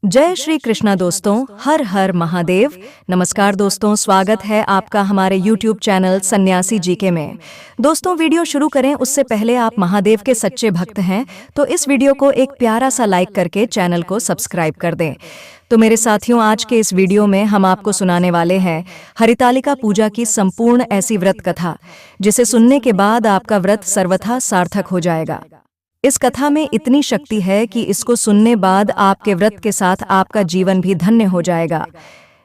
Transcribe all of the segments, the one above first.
जय श्री कृष्णा दोस्तों, हर हर महादेव। नमस्कार दोस्तों, स्वागत है आपका हमारे YouTube चैनल सन्यासी जीके में। दोस्तों, वीडियो शुरू करें उससे पहले आप महादेव के सच्चे भक्त हैं तो इस वीडियो को एक प्यारा सा लाइक करके चैनल को सब्सक्राइब कर दें। तो मेरे साथियों, आज के इस वीडियो में हम आपको सुनाने वाले हैं हरितालिका पूजा की संपूर्ण ऐसी व्रत कथा जिसे सुनने के बाद आपका व्रत सर्वथा सार्थक हो जाएगा। इस कथा में इतनी शक्ति है कि इसको सुनने बाद आपके व्रत के साथ आपका जीवन भी धन्य हो जाएगा।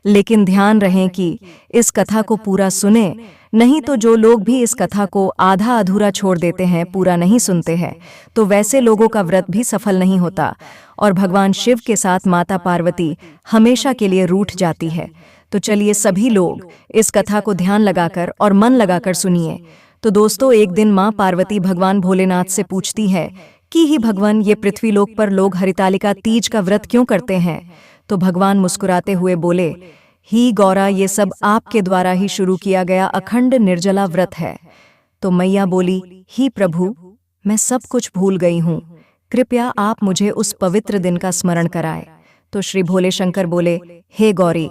लेकिन ध्यान रहे कि इस कथा को पूरा सुने, नहीं तो जो लोग भी इस कथा को आधा अधूरा छोड़ देते हैं, पूरा नहीं सुनते हैं, तो वैसे लोगों का व्रत भी सफल नहीं होता और भगवान शिव के साथ माता पार्वती हमेशा के लिए रूठ जाती है। तो चलिए सभी लोग इस कथा को ध्यान लगाकर और मन लगाकर सुनिए। तो दोस्तों, एक दिन माँ पार्वती भगवान भोलेनाथ से पूछती है कि ही भगवान, ये पृथ्वीलोक पर लोग हरितालिका तीज का व्रत क्यों करते हैं? तो भगवान मुस्कुराते हुए बोले, ही गौरा, ये सब आपके द्वारा ही शुरू किया गया अखंड निर्जला व्रत है। तो मैया बोली, ही प्रभु, मैं सब कुछ भूल गई हूँ, कृपया आप मुझे उस पवित्र दिन का स्मरण कराएं। तो श्री भोले शंकर बोले, हे गौरी,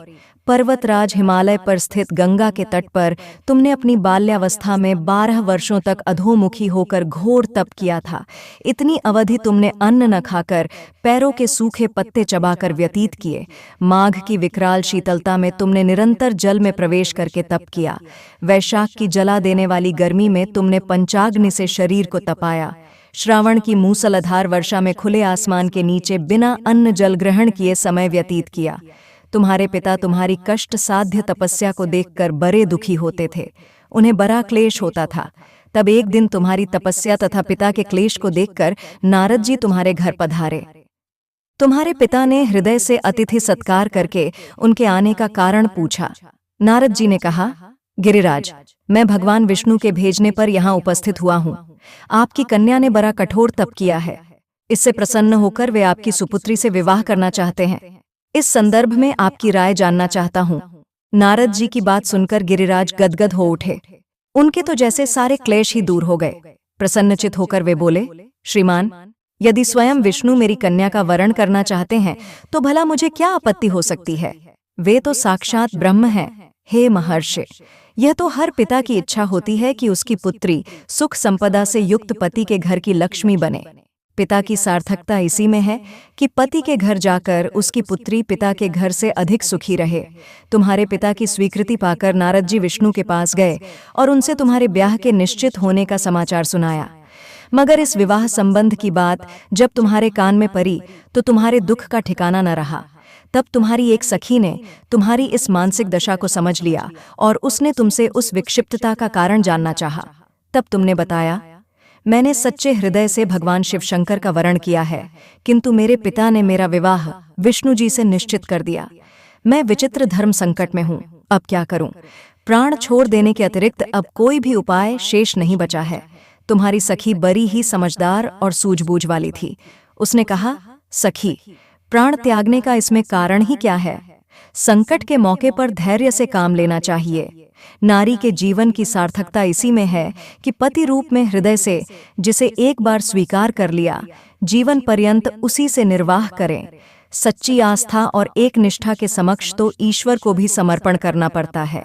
पर्वतराज हिमालय पर स्थित गंगा के तट पर तुमने अपनी बाल्यावस्था में 12 वर्षों तक अधोमुखी होकर घोर तप किया था। इतनी अवधि तुमने अन्न न खाकर, पैरों के सूखे पत्ते चबाकर व्यतीत किए। माघ की विकराल शीतलता में तुमने निरंतर जल में प्रवेश करके तप किया। वैशाख की जला देने वाली गर्मी में तुमने पंचाग्नि से शरीर को तपाया। श्रावण की मूसलाधार वर्षा में खुले आसमान के नीचे बिना अन्न जल ग्रहण किए समय व्यतीत किया। तुम्हारे पिता तुम्हारी कष्ट साध्य तपस्या को देखकर बड़े दुखी होते थे, उन्हें बड़ा क्लेश होता था। तब एक दिन तुम्हारी तपस्या तथा पिता के क्लेश को देखकर नारद जी तुम्हारे घर पधारे। तुम्हारे पिता ने हृदय से अतिथि सत्कार करके उनके आने का कारण पूछा। नारद जी ने कहा, गिरिराज, मैं भगवान विष्णु के भेजने पर यहाँ उपस्थित हुआ हूँ। आपकी कन्या ने बड़ा कठोर तप किया है, इससे प्रसन्न होकर वे आपकी सुपुत्री से विवाह करना चाहते हैं। इस संदर्भ में आपकी राय जानना चाहता हूँ। नारद जी की बात सुनकर गिरिराज गदगद हो उठे। उनके तो जैसे सारे क्लेश ही दूर हो गए। प्रसन्नचित होकर वे बोले, श्रीमान, यदि स्वयं विष्णु मेरी कन्या का वरण करना चाहते हैं तो भला मुझे क्या आपत्ति हो सकती है? वे तो साक्षात ब्रह्म हैं। हे महर्षि, यह तो हर पिता की इच्छा होती है कि उसकी पुत्री सुख संपदा से युक्त पति के घर की लक्ष्मी बने। पिता की सार्थकता इसी में है कि पति के घर जाकर उसकी पुत्री पिता के घर से अधिक सुखी रहे। तुम्हारे पिता की स्वीकृति पाकर नारद जी विष्णु के पास गए और उनसे तुम्हारे ब्याह के निश्चित होने का समाचार सुनाया। मगर इस विवाह संबंध की बात जब तुम्हारे कान में पड़ी तो तुम्हारे दुख का ठिकाना न रहा। तब तुम्हारी एक सखी ने तुम्हारी इस मानसिक दशा को समझ लिया और उसने तुमसे उस विक्षिप्तता का कारण जानना चाहा। तब तुमने बताया, मैंने सच्चे हृदय से भगवान शिव शंकर का वरण किया है, किंतु मेरे पिता ने मेरा विवाह विष्णु जी से निश्चित कर दिया। मैं विचित्र धर्म संकट में हूँ, अब क्या करूँ? प्राण छोड़ देने के अतिरिक्त अब कोई भी उपाय शेष नहीं बचा है। तुम्हारी सखी बड़ी ही समझदार और सूझबूझ वाली थी। उसने कहा, सखी, प्राण त्यागने का इसमें कारण ही क्या है? संकट के मौके पर धैर्य से काम लेना चाहिए। नारी के जीवन की सार्थकता इसी में है कि पति रूप में हृदय से जिसे एक बार स्वीकार कर लिया, जीवन पर्यंत उसी से निर्वाह करें। सच्ची आस्था और एक निष्ठा के समक्ष तो ईश्वर को भी समर्पण करना पड़ता है।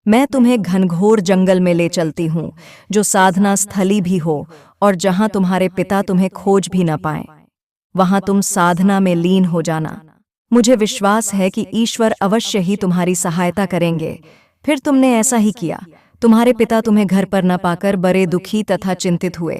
मैं तुम्हें घनघोर जंगल में ले चलती हूँ, जो साधना स्थली भी हो और जहाँ तुम्हारे पिता तुम्हें खोज भी न पाएं। वहाँ तुम साधना में लीन हो जाना। मुझे विश्वास है कि ईश्वर अवश्य ही तुम्हारी सहायता करेंगे। फिर तुमने ऐसा ही किया। तुम्हारे पिता तुम्हें घर पर न पाकर बड़े दुखी तथा चिंतित हुए।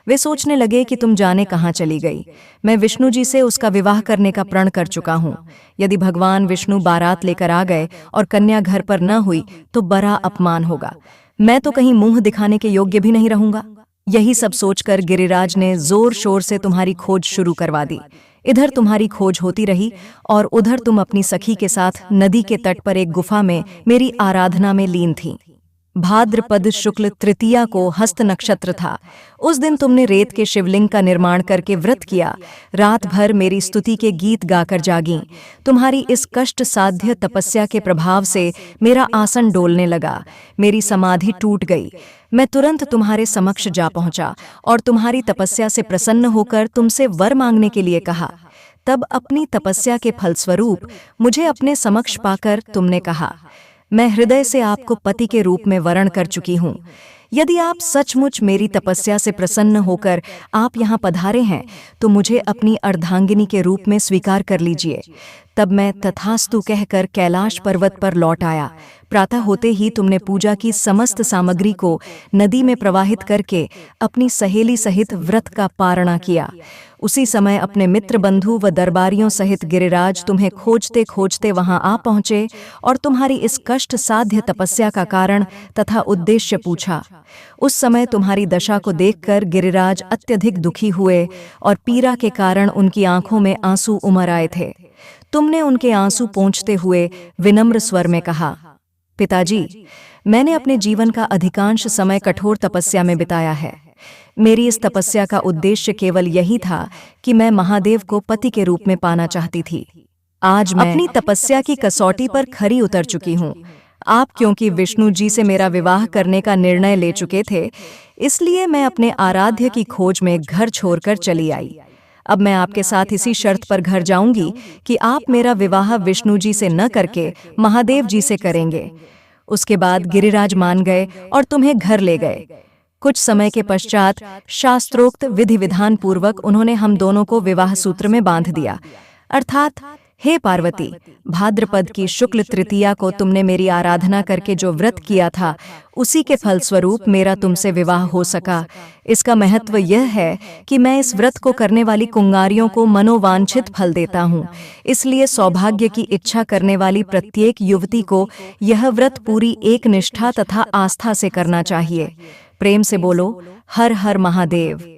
वे सोचने लगे कि तुम जाने कहाँ चली गई। मैं विष्णु जी से उसका विवाह करने का प्रण कर चुका हूँ। यदि भगवान विष्णु बारात लेकर आ गए और कन्या घर पर न हुई तो बड़ा अपमान होगा। मैं तो कहीं मुंह दिखाने के योग्य भी नहीं रहूंगा। यही सब सोचकर गिरिराज ने जोर शोर से तुम्हारी खोज शुरू करवा दी। इधर तुम्हारी खोज होती रही और उधर तुम अपनी सखी के साथ नदी के तट पर एक गुफा में मेरी आराधना में लीन थी। भाद्रपद शुक्ल तृतीया को हस्त नक्षत्र था। उस दिन तुमने रेत के शिवलिंग का निर्माण करके व्रत किया। रात भर मेरी स्तुति के गीत गाकर जागी। तुम्हारी इस कष्ट साध्य तपस्या के प्रभाव से मेरा आसन डोलने लगा, मेरी समाधि टूट गई। मैं तुरंत तुम्हारे समक्ष जा पहुंचा और तुम्हारी तपस्या से प्रसन्न होकर तुमसे वर मांगने के लिए कहा। तब अपनी तपस्या के फलस्वरूप मुझे अपने समक्ष पाकर तुमने कहा, मैं हृदय से आपको पति के रूप में वरण कर चुकी हूँ। यदि आप सचमुच मेरी तपस्या से प्रसन्न होकर आप यहाँ पधारे हैं तो मुझे अपनी अर्धांगिनी के रूप में स्वीकार कर लीजिए। तब मैं तथास्तु कहकर कैलाश पर्वत पर लौट आया। प्रातः होते ही तुमने पूजा की समस्त सामग्री को नदी में प्रवाहित करके अपनी सहेली सहित व्रत का पारणा किया। उसी समय अपने मित्र बंधु व दरबारियों सहित गिरिराज तुम्हें खोजते खोजते वहां आ पहुंचे और तुम्हारी इस कष्ट साध्य तपस्या का कारण तथा उद्देश्य पूछा। उस समय तुम्हारी दशा को देखकर गिरिराज अत्यधिक दुखी हुए और पीड़ा के कारण उनकी आंखों में आंसू उमड़ आए थे। तुमने उनके आंसू पोंछते हुए विनम्र स्वर में कहा, पिताजी, मैंने अपने जीवन का अधिकांश समय कठोर तपस्या में बिताया है। मेरी इस तपस्या का उद्देश्य केवल यही था कि मैं महादेव को पति के रूप में पाना चाहती थी। आज मैं अपनी तपस्या की कसौटी पर खरी उतर चुकी हूँ। आप क्योंकि विष्णु जी से मेरा विवाह करने का निर्णय ले चुके थे, इसलिए मैं अपने आराध्य की खोज में घर छोड़कर चली आई। अब मैं आपके साथ इसी शर्त पर घर जाऊंगी कि आप मेरा विवाह विष्णु जी से न करके महादेव जी से करेंगे। उसके बाद गिरिराज मान गए और तुम्हें घर ले गए। कुछ समय के पश्चात शास्त्रोक्त विधि विधान पूर्वक उन्होंने हम दोनों को विवाह सूत्र में बांध दिया। अर्थात, हे पार्वती, भाद्रपद की शुक्ल तृतीया को तुमने मेरी आराधना करके जो व्रत किया था, उसी के फलस्वरूप मेरा तुमसे विवाह हो सका। इसका महत्व यह है कि मैं इस व्रत को करने वाली कुंवारियों को मनोवांछित फल देता हूँ। इसलिए सौभाग्य की इच्छा करने वाली प्रत्येक युवती को यह व्रत पूरी एक निष्ठा तथा आस्था से करना चाहिए। प्रेम से बोलो, हर हर महादेव।